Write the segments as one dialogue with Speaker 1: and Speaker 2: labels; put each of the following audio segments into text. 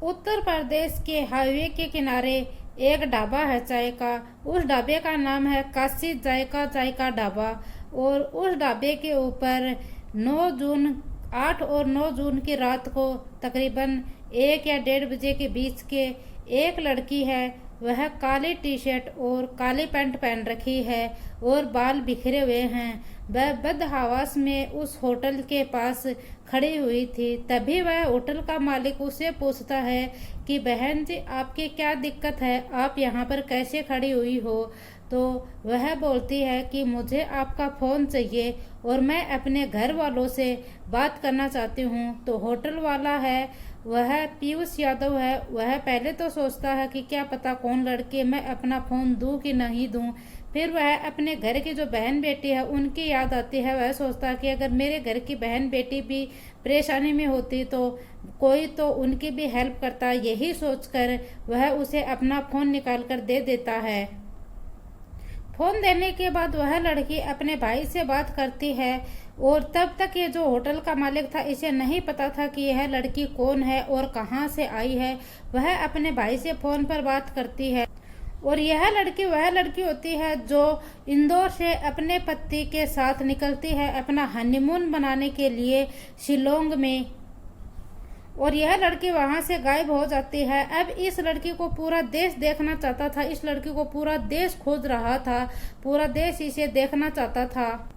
Speaker 1: उत्तर प्रदेश के हाईवे के किनारे एक ढाबा है चाय का। उस ढाबे का नाम है काशी जायका चाय का ढाबा। और उस ढाबे के ऊपर 9 जून 8 और 9 जून की रात को तकरीबन 1 या 1:30 बजे के बीच के एक लड़की है, वह काली टी शर्ट और काली पैंट पहन रखी है और बाल बिखरे हुए हैं। वह बदहवास में उस होटल के पास खड़ी हुई थी। तभी वह होटल का मालिक उसे पूछता है कि बहन जी, आपकी क्या दिक्कत है, आप यहाँ पर कैसे खड़ी हुई हो। तो वह बोलती है कि मुझे आपका फ़ोन चाहिए और मैं अपने घर वालों से बात करना चाहती हूँ। तो होटल वाला है, वह पीयूष यादव है, वह पहले तो सोचता है कि क्या पता कौन लड़की है, मैं अपना फ़ोन दूं कि नहीं दूं। फिर वह अपने घर की जो बहन बेटी है उनकी याद आती है। वह सोचता है कि अगर मेरे घर की बहन बेटी भी परेशानी में होती तो कोई तो उनकी भी हेल्प करता। यही सोचकर वह उसे अपना फ़ोन निकाल कर दे देता है। फोन देने के बाद वह लड़की अपने भाई से बात करती है और तब तक ये जो होटल का मालिक था, इसे नहीं पता था कि यह लड़की कौन है और कहां से आई है। वह अपने भाई से फोन पर बात करती है और यह लड़की वह लड़की होती है जो इंदौर से अपने पति के साथ निकलती है अपना हनीमून मनाने के लिए शिलोंग में, और यह लड़की वहां से गायब हो जाती है। अब इस लड़की को पूरा देश देखना चाहता था, इस लड़की को पूरा देश खोज रहा था, पूरा देश इसे देखना चाहता था।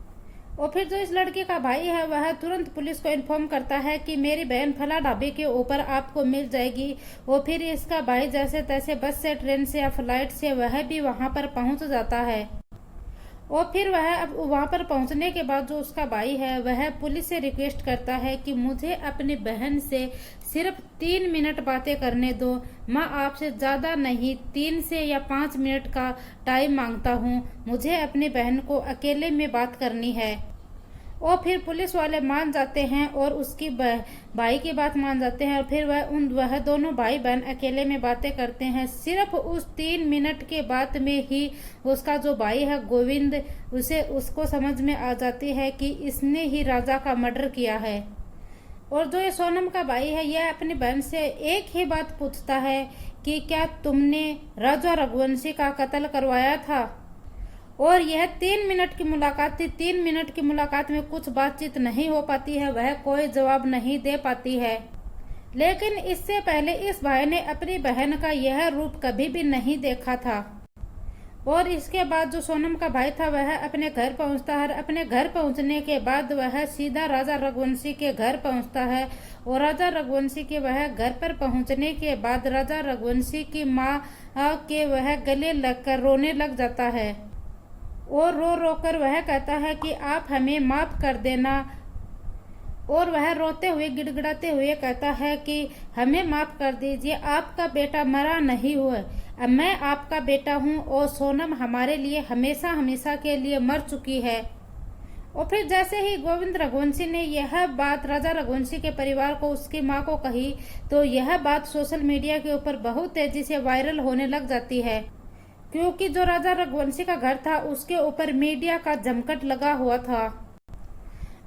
Speaker 1: और फिर जो इस लड़की का भाई है वह तुरंत पुलिस को इन्फॉर्म करता है कि मेरी बहन फला ढाबे के ऊपर आपको मिल जाएगी। और फिर इसका भाई जैसे तैसे बस से, ट्रेन से या फ्लाइट से वह भी वहां पर पहुंच जाता है। और फिर वह वहां पर पहुंचने के बाद जो उसका भाई है वह पुलिस से रिक्वेस्ट करता है कि मुझे अपनी बहन से सिर्फ 3 मिनट बातें करने दो, मैं आपसे ज्यादा नहीं 3 से या 5 मिनट का टाइम मांगता हूँ, मुझे अपनी बहन को अकेले में बात करनी है। और फिर पुलिस वाले मान जाते हैं और उसकी भाई की बात मान जाते हैं। और फिर वह दोनों भाई बहन अकेले में बातें करते हैं। सिर्फ उस 3 मिनट के बाद में ही उसका जो भाई है गोविंद, उसको समझ में आ जाती है कि इसने ही राजा का मर्डर किया है। और जो ये सोनम का भाई है यह अपनी बहन से एक ही बात पूछता है कि क्या तुमने राजा रघुवंशी का कत्ल करवाया था। और यह 3 मिनट की मुलाकात थी। 3 मिनट की मुलाकात में कुछ बातचीत नहीं हो पाती है, वह कोई जवाब नहीं दे पाती है। लेकिन इससे पहले इस भाई ने अपनी बहन का यह रूप कभी भी नहीं देखा था। और इसके बाद जो सोनम का भाई था वह अपने घर पहुंचता है। अपने घर पहुंचने के बाद वह सीधा राजा रघुवंशी के घर पहुंचता है। और राजा रघुवंशी के वह घर पर पहुंचने के बाद राजा रघुवंशी की माँ के वह गले लगकर रोने लग जाता है। और रो रो कर वह कहता है कि आप हमें माफ कर देना। और वह रोते हुए गिड़गिड़ाते हुए कहता है कि हमें माफ कर दीजिए, आपका बेटा मरा नहीं हुआ, अब मैं आपका बेटा हूँ और सोनम हमारे लिए हमेशा हमेशा के लिए मर चुकी है। और फिर जैसे ही गोविंद रघुवंशी ने यह बात राजा रघुवंशी के परिवार को, उसकी माँ को कही, तो यह बात सोशल मीडिया के ऊपर बहुत तेजी से वायरल होने लग जाती है। क्योंकि जो राजा रघुवंशी का घर था उसके ऊपर मीडिया का जमकट लगा हुआ था।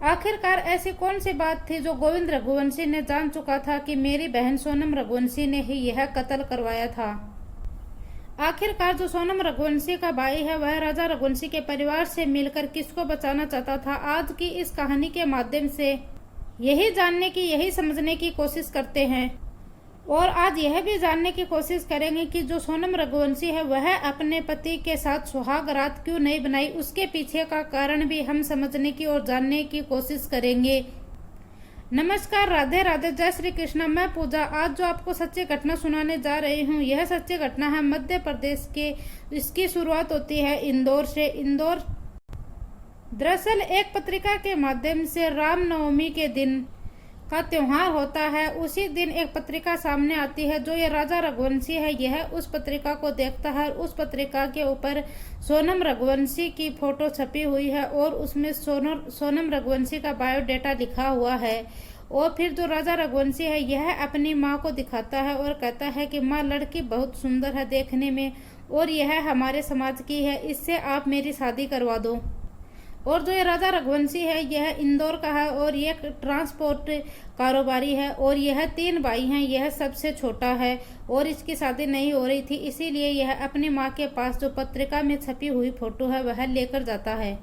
Speaker 1: आखिरकार ऐसी कौन सी बात थी जो गोविंद रघुवंशी ने जान चुका था कि मेरी बहन सोनम रघुवंशी ने ही यह कत्ल करवाया था। आखिरकार जो सोनम रघुवंशी का भाई है वह राजा रघुवंशी के परिवार से मिलकर किसको बचाना चाहता था। आज की इस कहानी के माध्यम से यही जानने की, यही समझने की कोशिश करते हैं। और आज यह भी जानने की कोशिश करेंगे कि जो सोनम रघुवंशी है वह अपने पति के साथ सुहाग रात क्यों नहीं बनाई, उसके पीछे का कारण भी हम समझने की और जानने की कोशिश करेंगे। नमस्कार, राधे राधे, जय श्री कृष्णा। मैं पूजा आज जो आपको सच्ची घटना सुनाने जा रही हूँ यह सच्ची घटना है मध्य प्रदेश के। इसकी शुरुआत होती है इंदौर से। इंदौर दरअसल एक पत्रिका के माध्यम से रामनवमी के दिन का त्योहार होता है। उसी दिन एक पत्रिका सामने आती है। जो ये राजा रघुवंशी है यह उस पत्रिका को देखता है। उस पत्रिका के ऊपर सोनम रघुवंशी की फोटो छपी हुई है और उसमें सोनम रघुवंशी का बायोडेटा लिखा हुआ है। और फिर जो राजा रघुवंशी है यह अपनी माँ को दिखाता है और कहता है कि माँ, लड़की बहुत सुंदर है देखने में और यह हमारे समाज की है, इससे आप मेरी शादी करवा दो। और जो ये राजा रघुवंशी है यह इंदौर का है और यह ट्रांसपोर्ट कारोबारी है और यह 3 भाई हैं, यह सबसे छोटा है और इसकी शादी नहीं हो रही थी, इसीलिए यह अपनी माँ के पास जो पत्रिका में छपी हुई फोटो है वह लेकर जाता है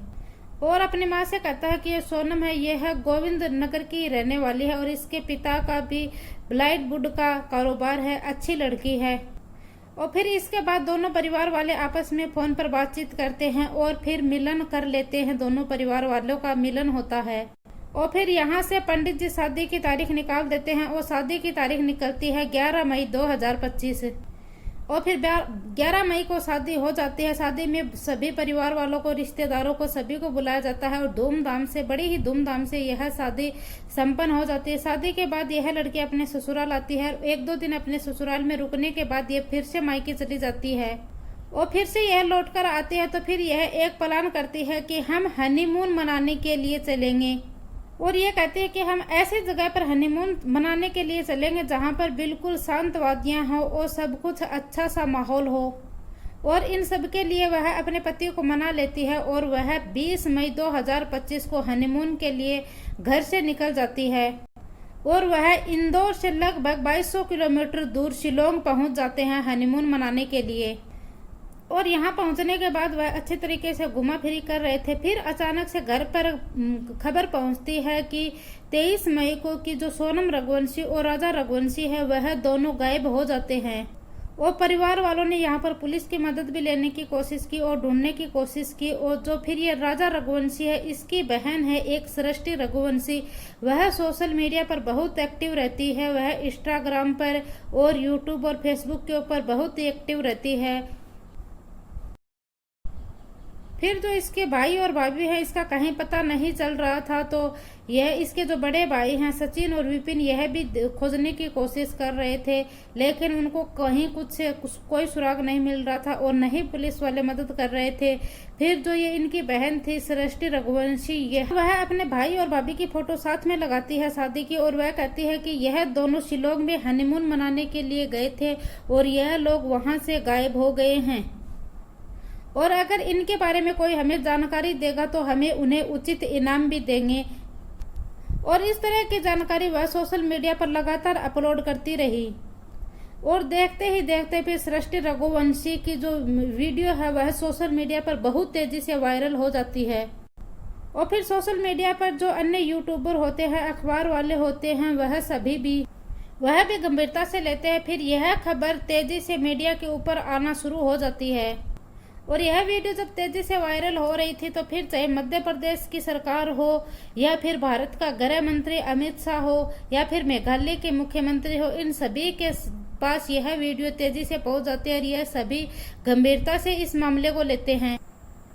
Speaker 1: और अपनी माँ से कहता है कि यह सोनम है, यह गोविंद नगर की रहने वाली है और इसके पिता का भी ब्लाइट वुड का कारोबार है, अच्छी लड़की है। और फिर इसके बाद दोनों परिवार वाले आपस में फोन पर बातचीत करते हैं और फिर मिलन कर लेते हैं, दोनों परिवार वालों का मिलन होता है। और फिर यहाँ से पंडित जी शादी की तारीख निकाल देते हैं और शादी की तारीख निकलती है 11 मई 2025 और फिर 11 मई को शादी हो जाती है। शादी में सभी परिवार वालों को, रिश्तेदारों को, सभी को बुलाया जाता है और धूमधाम से, बड़ी ही धूमधाम से यह शादी संपन्न हो जाती है। शादी के बाद यह लड़की अपने ससुराल आती है, 1-2 दिन अपने ससुराल में रुकने के बाद यह फिर से मायके चली जाती है और फिर से यह लौटकर आती है। तो फिर यह एक प्लान करती है कि हम हनीमून मनाने के लिए चलेंगे और ये कहती है कि हम ऐसी जगह पर हनीमून मनाने के लिए चलेंगे जहां पर बिल्कुल शांत वादियां हो और सब कुछ अच्छा सा माहौल हो। और इन सब के लिए वह अपने पति को मना लेती है और वह 20 मई 2025 को हनीमून के लिए घर से निकल जाती है और वह इंदौर से लगभग 2200 किलोमीटर दूर शिलोंग पहुंच जाते हैं हनीमून मनाने के लिए। और यहाँ पहुंचने के बाद वह अच्छे तरीके से घुमा फिरी कर रहे थे, फिर अचानक से घर पर खबर पहुंचती है कि 23 मई को कि जो सोनम रघुवंशी और राजा रघुवंशी है वह दोनों गायब हो जाते हैं। और परिवार वालों ने यहाँ पर पुलिस की मदद भी लेने की कोशिश की और ढूंढने की कोशिश की। और जो फिर ये राजा रघुवंशी है, इसकी बहन है एक सृष्टि रघुवंशी, वह सोशल मीडिया पर बहुत एक्टिव रहती है, वह इंस्टाग्राम पर और यूट्यूब और फेसबुक के ऊपर बहुत ही एक्टिव रहती है। फिर जो इसके भाई और भाभी हैं इसका कहीं पता नहीं चल रहा था, तो यह इसके जो बड़े भाई हैं सचिन और विपिन, यह भी खोजने की कोशिश कर रहे थे, लेकिन उनको कहीं कोई सुराग नहीं मिल रहा था और नहीं पुलिस वाले मदद कर रहे थे। फिर जो ये इनकी बहन थी सृष्टि रघुवंशी, वह अपने भाई और भाभी की फोटो साथ में लगाती है शादी की और वह कहती है कि यह दोनों शिलोंग में हनीमून मनाने के लिए गए थे और यह लोग वहां से गायब हो गए हैं और अगर इनके बारे में कोई हमें जानकारी देगा तो हमें उन्हें उचित इनाम भी देंगे। और इस तरह की जानकारी वह सोशल मीडिया पर लगातार अपलोड करती रही और देखते ही देखते फिर सृष्टि रघुवंशी की जो वीडियो है वह सोशल मीडिया पर बहुत तेजी से वायरल हो जाती है। और फिर सोशल मीडिया पर जो अन्य यूट्यूबर होते हैं, अखबार वाले होते हैं, वह भी गंभीरता से लेते हैं। फिर यह खबर तेजी से मीडिया के ऊपर आना शुरू हो जाती है और यह वीडियो जब तेजी से वायरल हो रही थी तो फिर चाहे मध्य प्रदेश की सरकार हो या फिर भारत का गृह मंत्री अमित शाह हो या फिर मेघालय के मुख्यमंत्री हो, इन सभी के पास यह वीडियो तेजी से पहुंच जाती है और यह सभी गंभीरता से इस मामले को लेते हैं।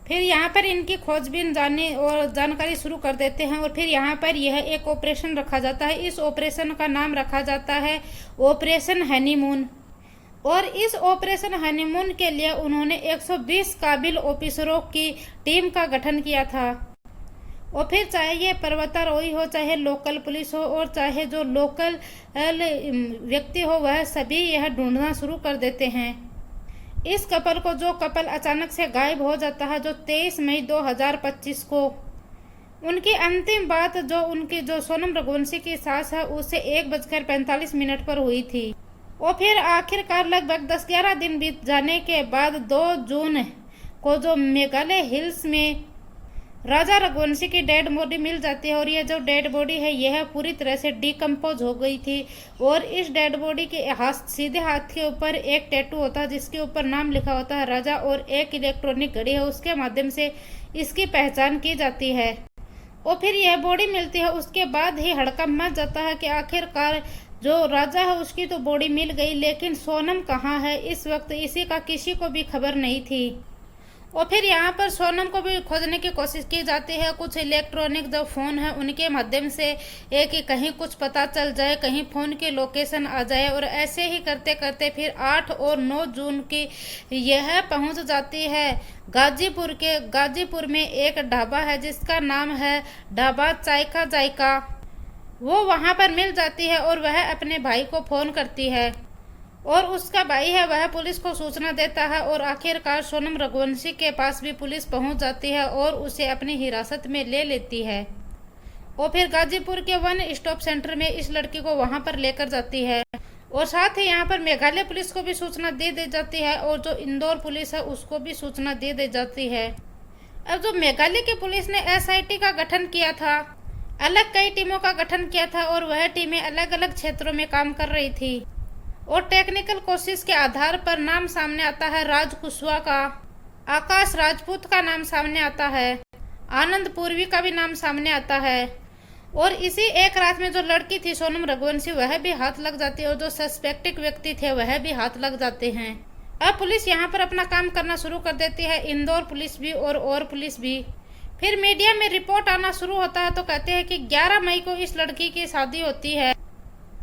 Speaker 1: फिर यहाँ पर इनकी खोजबीन जाने और जानकारी शुरू कर देते हैं और फिर यहाँ पर यह एक ऑपरेशन रखा जाता है। इस ऑपरेशन का नाम रखा जाता है ऑपरेशन हनीमून और इस ऑपरेशन हनीमून के लिए उन्होंने 120 काबिल ऑफिसरों की टीम का गठन किया था। और फिर चाहे ये पर्वतारोही हो, चाहे लोकल पुलिस हो और चाहे जो लोकल व्यक्ति हो, वह सभी यह ढूंढना शुरू कर देते हैं इस कपल को, जो कपल अचानक से गायब हो जाता है, जो 23 मई 2025 को उनकी अंतिम बात जो सोनम रघुवंशी की सास है उससे 1:45 पर हुई थी। और फिर आखिरकार लगभग 10-11 दिन बीत जाने के बाद 2 जून को जो मेघालय हिल्स में राजा रघुवंशी की डेड बॉडी मिल जाती है और यह जो डेड बॉडी है यह पूरी तरह से डिकम्पोज हो गई थी। और इस डेड बॉडी के सीधे हाथ के ऊपर एक टैटू होता है जिसके ऊपर नाम लिखा होता है राजा और एक इलेक्ट्रॉनिक घड़ी है, उसके माध्यम से इसकी पहचान की जाती है। और फिर यह बॉडी मिलती है, उसके बाद ही हड़कंप मच जाता है कि आखिरकार जो राजा है उसकी तो बॉडी मिल गई, लेकिन सोनम कहाँ है। इस वक्त इसी का किसी को भी खबर नहीं थी। और फिर यहाँ पर सोनम को भी खोजने की कोशिश की जाती है। कुछ इलेक्ट्रॉनिक जो फ़ोन है उनके माध्यम से कि कहीं कुछ पता चल जाए, कहीं फ़ोन की लोकेशन आ जाए। और ऐसे ही करते करते फिर 8 और 9 जून की यह पहुँच जाती है गाजीपुर में एक ढाबा है जिसका नाम है ढाबा चायका जायका। वो वहाँ पर मिल जाती है और वह अपने भाई को फ़ोन करती है और उसका भाई है वह पुलिस को सूचना देता है और आखिरकार सोनम रघुवंशी के पास भी पुलिस पहुंच जाती है और उसे अपनी हिरासत में ले लेती है और फिर गाजीपुर के वन स्टॉप सेंटर में इस लड़की को वहां पर लेकर जाती है और साथ ही यहाँ पर मेघालय पुलिस को भी सूचना दे दी जाती है और जो इंदौर पुलिस है उसको भी सूचना दे दी जाती है। अब जो मेघालय की पुलिस ने एसआईटी का गठन किया था, अलग कई टीमों का गठन किया था और वह टीमें अलग अलग क्षेत्रों में काम कर रही थी और टेक्निकल कोशिश के आधार पर नाम सामने आता है राज कुशवाहा का, आकाश राजपूत का नाम सामने आता है, आनंद पूर्वी का भी नाम सामने आता है और इसी एक रात में जो लड़की थी सोनम रघुवंशी वह भी हाथ लग जाती है और जो सस्पेक्टेड व्यक्ति थे वह भी हाथ लग जाते हैं। अब पुलिस यहाँ पर अपना काम करना शुरू कर देती है, इंदौर पुलिस भी और पुलिस भी। फिर मीडिया में रिपोर्ट आना शुरू होता है तो कहते हैं कि 11 मई को इस लड़की की शादी होती है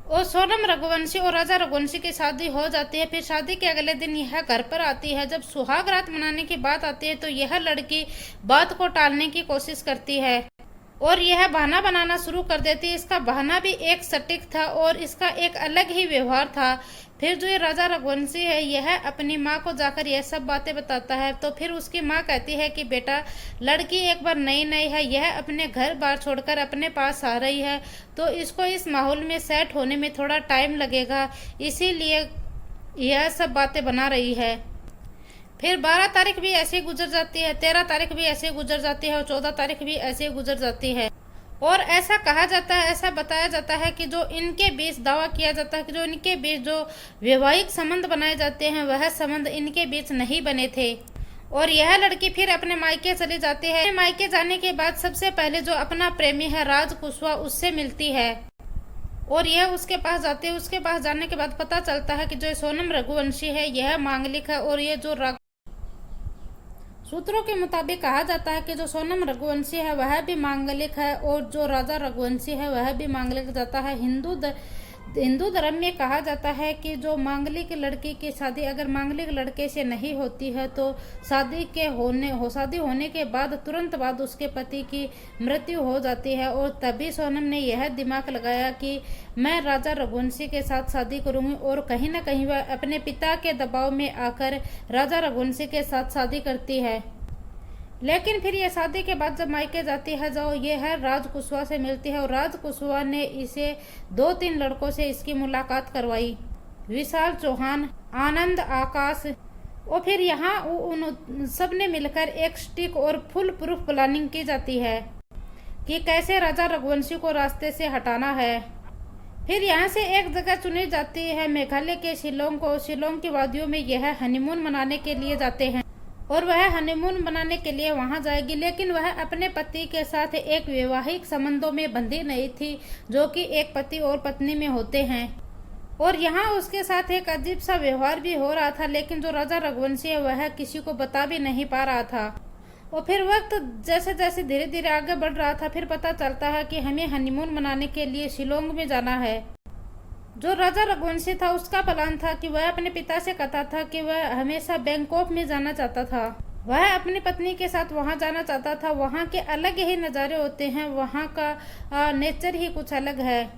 Speaker 1: और सोनम रघुवंशी और राजा रघुवंशी की शादी हो जाती है। फिर शादी के अगले दिन यह घर पर आती है। जब सुहाग रात मनाने की बात आती है तो यह लड़की बात को टालने की कोशिश करती है और यह बहाना बनाना शुरू कर देती है। इसका बहाना भी एक सटीक था और इसका एक अलग ही व्यवहार था। फिर जो ये राजा रघुवंशी है यह अपनी माँ को जाकर यह सब बातें बताता है तो फिर उसकी माँ कहती है कि बेटा लड़की एक बार नई नई है, यह अपने घर बार छोड़कर अपने पास आ रही है तो इसको इस माहौल में सेट होने में थोड़ा टाइम लगेगा, इसीलिए यह सब बातें बना रही है। फिर 12 तारीख भी ऐसे गुजर जाती है, 13 तारीख भी ऐसे गुजर जाती है और 14 तारीख भी ऐसे गुजर जाती है और ऐसा कहा जाता है, ऐसा बताया जाता है कि जो इनके बीच दावा किया जाता है कि जो इनके बीच जो वैवाहिक संबंध बनाए जाते हैं वह संबंध इनके बीच नहीं बने थे और यह लड़की फिर अपने मायके चली जाती है। मायके जाने के बाद सबसे पहले जो अपना प्रेमी है राज कुशवाहा उससे मिलती है और यह उसके पास जाती है। उसके पास जाने के बाद पता चलता है कि जो सोनम रघुवंशी है यह मांगलिक है और ये जो सूत्रों के मुताबिक कहा जाता है कि जो सोनम रघुवंशी है वह भी मांगलिक है और जो राजा रघुवंशी है वह भी मांगलिक जाता है। हिंदू धर्म में कहा जाता है कि जो मांगलिक लड़की की शादी अगर मांगलिक लड़के से नहीं होती है तो शादी होने के बाद तुरंत बाद उसके पति की मृत्यु हो जाती है और तभी सोनम ने यह दिमाग लगाया कि मैं राजा रघुवंशी के साथ शादी करूंगी और कहीं ना कहीं वह अपने पिता के दबाव में आकर राजा रघुवंशी के साथ शादी करती है। लेकिन फिर ये शादी के बाद जब मायके जाती है जो ये है राज कुशवाहा से मिलती है और राज कुशवाहा ने इसे 2-3 लड़कों से इसकी मुलाकात करवाई, विशाल चौहान, आनंद, आकाश और फिर यहाँ उन सब ने मिलकर एक स्टिक और फुल प्रूफ प्लानिंग की जाती है कि कैसे राजा रघुवंशी को रास्ते से हटाना है। फिर यहाँ से एक जगह चुनी जाती है मेघालय के शिलोंग को। शिलोंग की वादियों में यह हनीमून मनाने के लिए जाते हैं और वह हनीमून मनाने के लिए वहां जाएगी, लेकिन वह अपने पति के साथ एक वैवाहिक संबंधों में बंधी नहीं थी जो कि एक पति और पत्नी में होते हैं और यहाँ उसके साथ एक अजीब सा व्यवहार भी हो रहा था। लेकिन जो राजा रघुवंशी है वह किसी को बता भी नहीं पा रहा था और फिर वक्त जैसे जैसे धीरे धीरे आगे बढ़ रहा था फिर पता चलता है कि हमें हनीमून मनाने के लिए शिलोंग में जाना है। जो राजा रघुवंशी था उसका प्लान था कि वह अपने पिता से कहता था कि वह हमेशा बैंकॉक में जाना चाहता था, वह अपनी पत्नी के साथ वहां जाना चाहता था। वहां के अलग ही नज़ारे होते हैं, वहां का नेचर ही कुछ अलग है।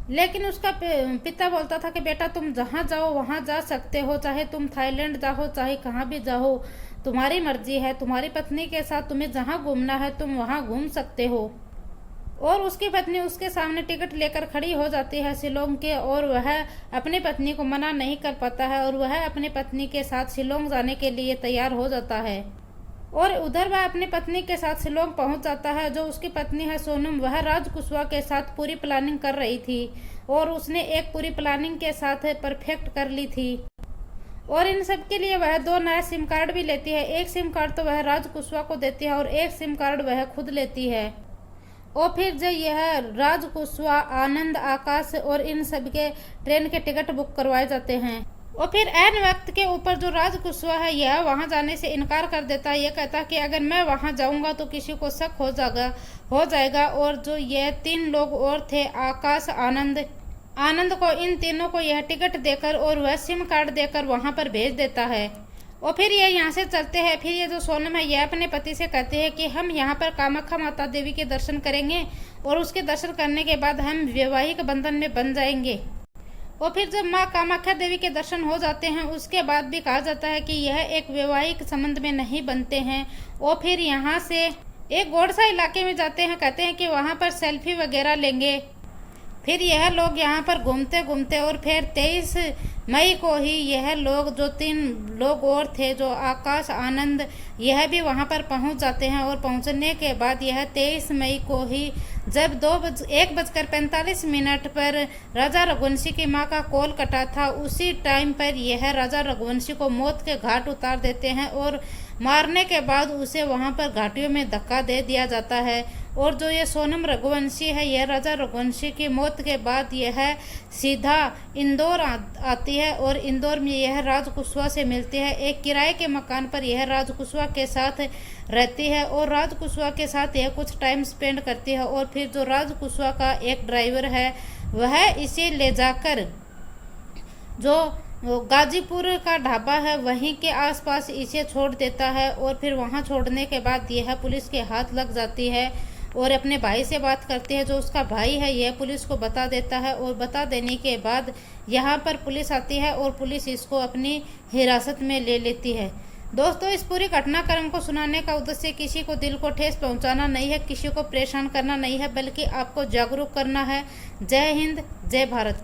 Speaker 1: लेकिन उसका पिता बोलता था कि बेटा तुम जहां जाओ वहां जा सकते हो, चाहे तुम थाईलैंड जाओ चाहे कहाँ भी जाओ, तुम्हारी मर्जी है, तुम्हारी पत्नी के साथ तुम्हें जहाँ घूमना है तुम वहाँ घूम सकते हो। और उसकी पत्नी उसके सामने टिकट लेकर खड़ी हो जाती है शिलोंग के और वह अपनी पत्नी को मना नहीं कर पाता है और वह अपनी पत्नी के साथ शिलोंग जाने के लिए तैयार हो जाता है और उधर वह अपनी पत्नी के साथ शिलोंग पहुंच जाता है। जो उसकी पत्नी है सोनम वह राज कुशवाहा के साथ पूरी प्लानिंग कर रही थी और उसने एक पूरी प्लानिंग के साथ परफेक्ट कर ली थी और इन सब के लिए वह 2 नया सिम कार्ड भी लेती है। एक सिम कार्ड तो वह राज कुशवाहा को देती है और एक सिम कार्ड वह खुद लेती है और फिर जो यह राज कुशवाहा, आनंद, आकाश और इन सब के ट्रेन के टिकट बुक करवाए जाते हैं और फिर ऐन वक्त के ऊपर जो राज कुशवाहा है यह वहां जाने से इनकार कर देता है। यह कहता है कि अगर मैं वहां जाऊंगा तो किसी को शक हो जाएगा और जो यह 3 लोग और थे आकाश, आनंद को इन तीनों को यह टिकट देकर और वह सिम कार्ड देकर वहां पर भेज देता है और फिर ये यहाँ से चलते हैं। फिर ये जो सोनम है यह अपने पति से कहते हैं कि हम यहाँ पर कामाख्या माता देवी के दर्शन करेंगे और उसके दर्शन करने के बाद हम वैवाहिक बंधन में बन जाएंगे और फिर जब माँ कामाख्या देवी के दर्शन हो जाते हैं उसके बाद भी कहा जाता है कि यह एक वैवाहिक संबंध में नहीं बनते हैं। और फिर यहाँ से एक गोडसा इलाके में जाते हैं, कहते हैं कि वहाँ पर सेल्फी वगैरह लेंगे। फिर यह लोग यहाँ पर घूमते घूमते और फिर 23 मई को ही यह लोग, जो 3 लोग और थे, जो आकाश आनंद, यह भी वहाँ पर पहुँच जाते हैं। और पहुँचने के बाद यह 23 मई को ही जब 1:45 पर राजा रघुवंशी की माँ का कॉल कटा था, उसी टाइम पर यह राजा रघुवंशी को मौत के घाट उतार देते हैं और मारने के बाद उसे वहां पर घाटियों में धक्का दे दिया जाता है। और जो ये सोनम रघुवंशी है, यह राजा रघुवंशी की मौत के बाद यह सीधा इंदौर आती है और इंदौर में यह राज कुशवाहा से मिलती है। एक किराए के मकान पर यह राज कुशवाहा के साथ रहती है और राज कुशवाहा के साथ यह कुछ टाइम स्पेंड करती है। और फिर जो राज कुशवाहा का एक ड्राइवर है, वह इसे ले जाकर जो गाजीपुर का ढाबा है वहीं के आसपास इसे छोड़ देता है। और फिर वहां छोड़ने के बाद यह पुलिस के हाथ लग जाती है और अपने भाई से बात करती है। जो उसका भाई है यह पुलिस को बता देता है और बता देने के बाद यहाँ पर पुलिस आती है और पुलिस इसको अपनी हिरासत में ले लेती है। दोस्तों, इस पूरी घटनाक्रम को सुनाने का उद्देश्य किसी को दिल को ठेस पहुंचाना नहीं है, किसी को परेशान करना नहीं है, बल्कि आपको जागरूक करना है। जय हिंद, जय भारत।